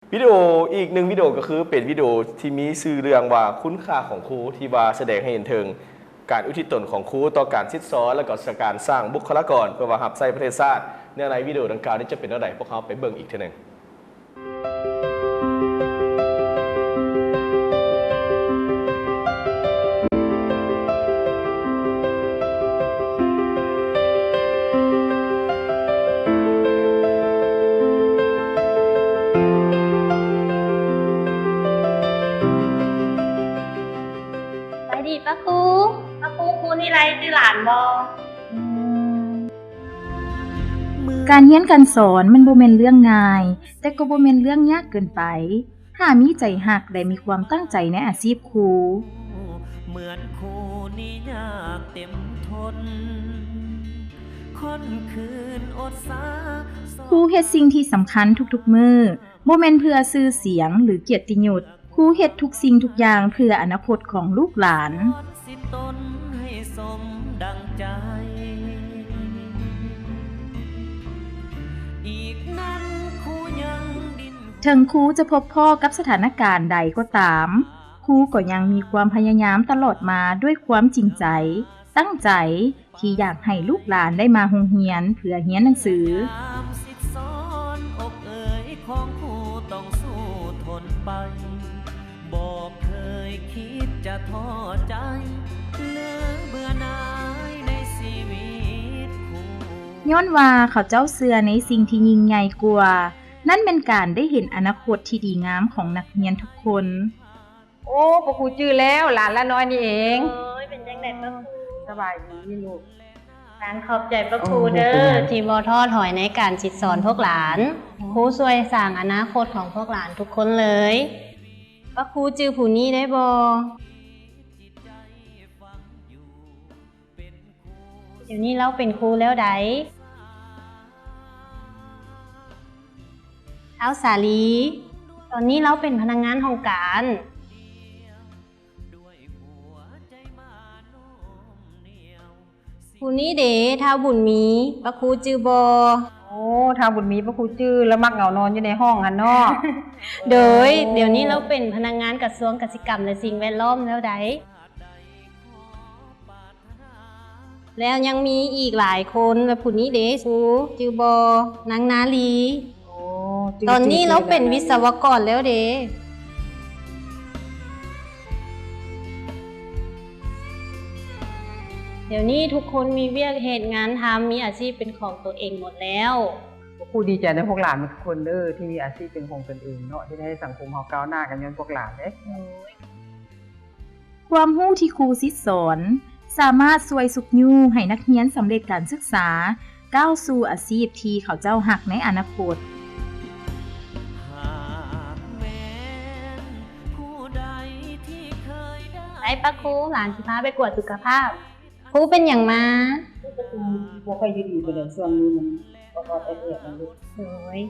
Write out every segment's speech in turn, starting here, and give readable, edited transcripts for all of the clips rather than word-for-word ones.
วิดีโออีกหนึ่งวิดีโอก็คือเป็นวิดีโอที่มีสื่อเรื่องว่าคุณค่าของครูที่ว่าแสดงให้เห็นถึงการอุทิศตนของครูต่อการซิดซ้อนและก็การสร้างบุคลากรเพื่อว่ารับใช้ประเทศชาติเนื้อในวิดีโอดังกล่าวนี้จะเป็นอะไรพวกเขาไปเบิ่งอีกทีหนึ่งไปดีป้าครูครูนี่ไรจือหลานบอการเรียนการสอนมันบ่แม่นเรื่องง่ายแต่ก็บ่แม่นเรื่องยากเกินไปถ้ามีใจรักและมีความตั้งใจในอาชีพครูเหมือนครูนี่ยากเต็มทนคนคืนอดสาครูเฮ็ดสิ่งที่สำคัญทุกๆมื้อบ่แม่นเพื่อชื่อเสียงหรือเกียรติยศครูเฮ็ดทุกสิ่งทุกอย่างเพื่ออนาคตของลูกหลานสิตนให้สมดังใจอีกนั้นครูยังดิ้นถึงครูจะพบพ่อกับสถานการณ์ใดก็ตามครูก็ยังมีความพยายามตลอดมาด้วยความจริงใจตั้งใจที่อยากให้ลูกหลานได้มาโรงเรียนเพื่อเรียนหนังสือสิทธิสอนอกเอ๋ยของครูต้องสู้ทนไปบอกเคยคิดจะท้อใจเหลือเบื่อหน่ายในชีวิตครูย้อนว่าเขาเจ้าเชื่อในสิ่งที่ยิ่งใหญ่กว่านั่นเป็นการได้เห็นอนาคตที่ดีงามของนักเรียนทุกคนโอ้ปะครูจื้อแล้วหลานละน้อยนี่เองโอ้ยเป็นจังไดป้าครูสบายดีลูกหลานขอบใจป้าครูเด้อที่บ่ท้อถอยในการสิสอนพวกหลานครูช่วยสร้างอนาคตของพวกหลานทุกคนเลยป้าครูจื้อผู้นี้ได้บ่เดี๋ยวนี้เราเป็นครูแล้วไดเท้าสาลีตอนนี้เราเป็นพนักงานห้องการผู้นี้เด้ท้าวบุญมีป้าครูจื้อบ่โอ้ทางบุญมีปะครูจื้อแล้วมักเหงานอนอยู่ในห้องหันเนาะเดี๋ยวนี้เราเป็นพนักงานกระทรวงเกษตรกรรมและสิ่งแวดล้อมแล้วไดแล้วยังมีอีกหลายคนแบบผู้นี้เด้ครูจื้อบ่นางนาลีตอนนี้เราเป็นวิศวกรแล้วเด้เดี๋ยวนี้ทุกคนมีเวียกเหตุงานทำมีอาชีพเป็นของตัวเองหมดแล้วปะครูดีใจในพวกหลานทุกคนเด้อที่มีอาชีพเป็นของตนเองเนาะที่ได้ให้สังคมเฮาก้าวหน้ากันย้อนพวกหลานเด้ความรู้ที่ครูสิสอนสามารถช่วยสุกยูให้นักเรียนสำเร็จการศึกษาก้าวสู่อาชีพที่เขาเจ้าหักในอนาคตไอ้ป้าครูหลานสิพาไปกวดสุขภาพครูเป็นอย่างมาบ่ค่อยดีไปเลยช่วงนี้มันบ่แอดๆนั่นลูกโอ้ย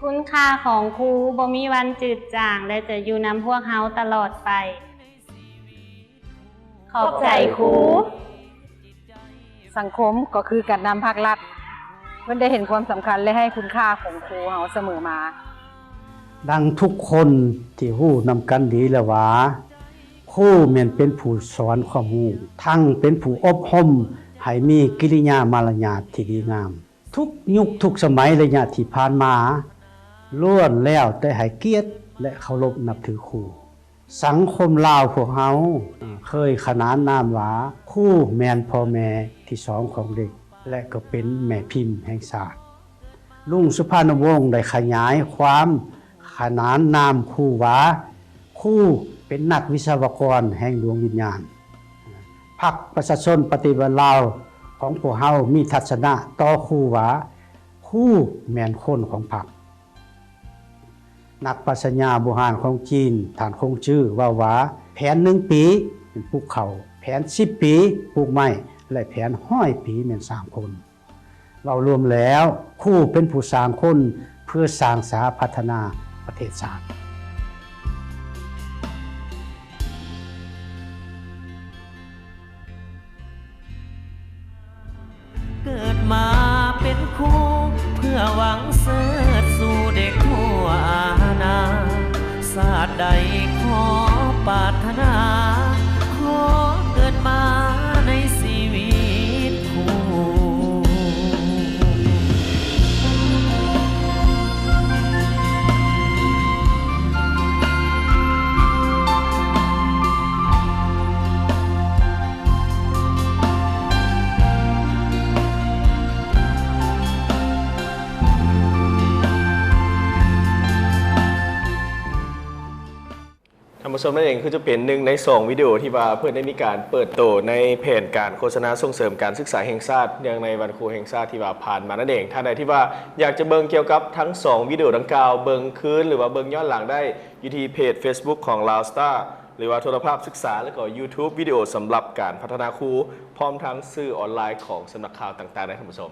คุณค่าของครูบ่มีวันจืดจางและจะอยู่นำพวกเฮาตลอดไปขอบใจครูสังคมก็คือการนำภาครัฐเพิ่นได้เห็นความสำคัญและให้คุณค่าของครูเฮาเสมอมาดังทุกคนที่ฮู้นำกันดีแล้วว่าครูแม่นเป็นผู้สอนความรู้ทั้งเป็นผู้อบรมให้มีกิริยามารยาทที่ดีงามทุกยุคทุกสมัยระยะที่ผ่านมาล้วนแล้วแต่ให้เกียรติและเคารพนับถือครูสังคมลาวพวกเฮาเคยขนานนามว่าครูแม่นพ่อแม่ที่สองของเด็กและก็เป็นแม่พิมพ์แห่งชาติลุงสุภาณวงศ์ได้ขยายความขนานนามครูว่าครูเป็นนักวิศวกรแห่งดวงวิญญาณพรรคประชาชนปฏิวัติลาวของพวกเฮามีทัศนะต่อครูว่าครูแม่นคนของพรรคนักปรัชญาโบราณของจีนท่านคงชื่อว่าแผน1 ปีเป็นปลูกข้าวแผน10 ปีปลูกไม้และแผน100 ปีเป็นสร้างคนเรารวมแล้วครูเป็นผู้สร้างคนเพื่อสร้างสาพัฒนาประเทศชาติเกิดมาเป็นครูเพื่อหวังเสิร์ชสู่เด็กทั่วอาณา ผู้ชมนั่นเองคือจะเป็นหนึ่งใน2วิดีโอที่ว่าเพื่อนได้มีการเปิดโตในแผนการโฆษณาส่งเสริมการศึกษาแห่งชาติเนื่องในวันครูแห่งชาติที่ว่าผ่านมานั่นเองท่านใดที่ว่าอยากจะเบิ่งเกี่ยวกับทั้ง2วิดีโอดังกล่าวเบิ่งคืนหรือว่าเบิ่งย้อนหลังได้อยู่ที่เพจ Facebook ของ Lao Star หรือว่าโทรภาพศึกษาและก็ YouTube วิดีโอสำหรับการพัฒนาครูพร้อมทั้งสื่อออนไลน์ของสำนักข่าวต่างๆได้ท่านผู้ชม